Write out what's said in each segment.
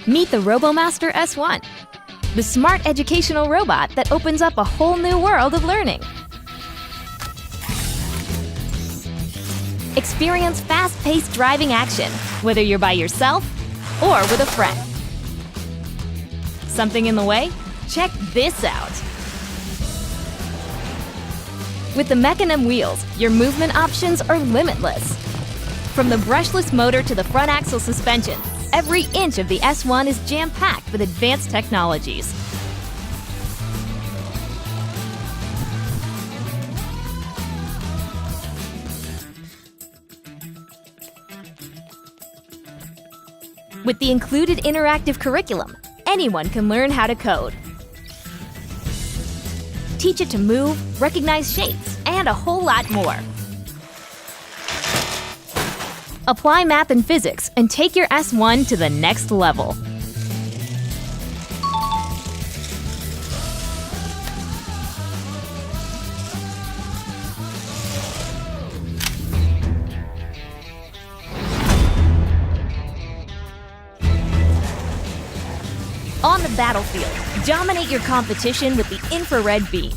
Meet the Robomaster S1, the smart educational robot that opens up a whole new world of learning. Experience fast-paced driving action, whether you're by yourself or with a friend. Something in the way? Check this out! With the Mechanism wheels, your movement options are limitless. From the brushless motor to the front axle suspension, every inch of the S1 is jam-packed with advanced technologies. With the included interactive curriculum, anyone can learn how to code. Teach it to move, recognize shapes, and a whole lot more. Apply math and physics and take your S1 to the next level. On the battlefield, dominate your competition with the infrared beam.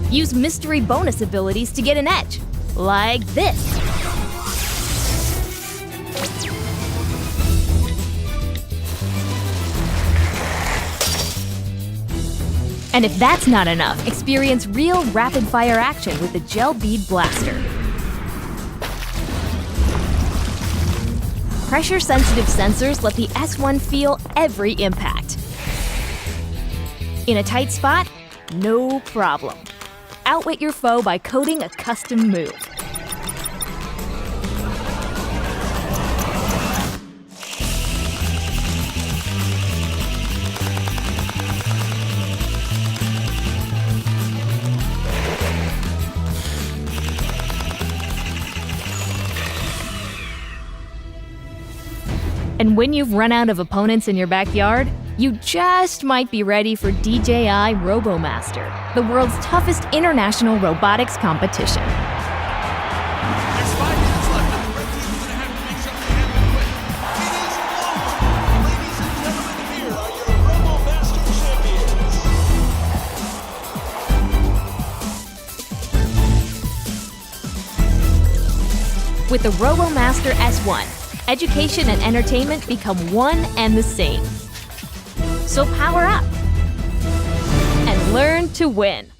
Use mystery bonus abilities to get an edge, like this. And if that's not enough, experience real rapid-fire action with the Gel Bead Blaster. Pressure-sensitive sensors let the S1 feel every impact. In a tight spot? No problem. Outwit your foe by coding a custom move. And when you've run out of opponents in your backyard, you just might be ready for DJI Robomaster, the world's toughest international robotics competition. There's 5 minutes left, and the red team is going to have to make something happen quick. It is over! Ladies and gentlemen, here are your Robomaster champions. With the Robomaster S1, education and entertainment become one and the same. So power up and learn to win.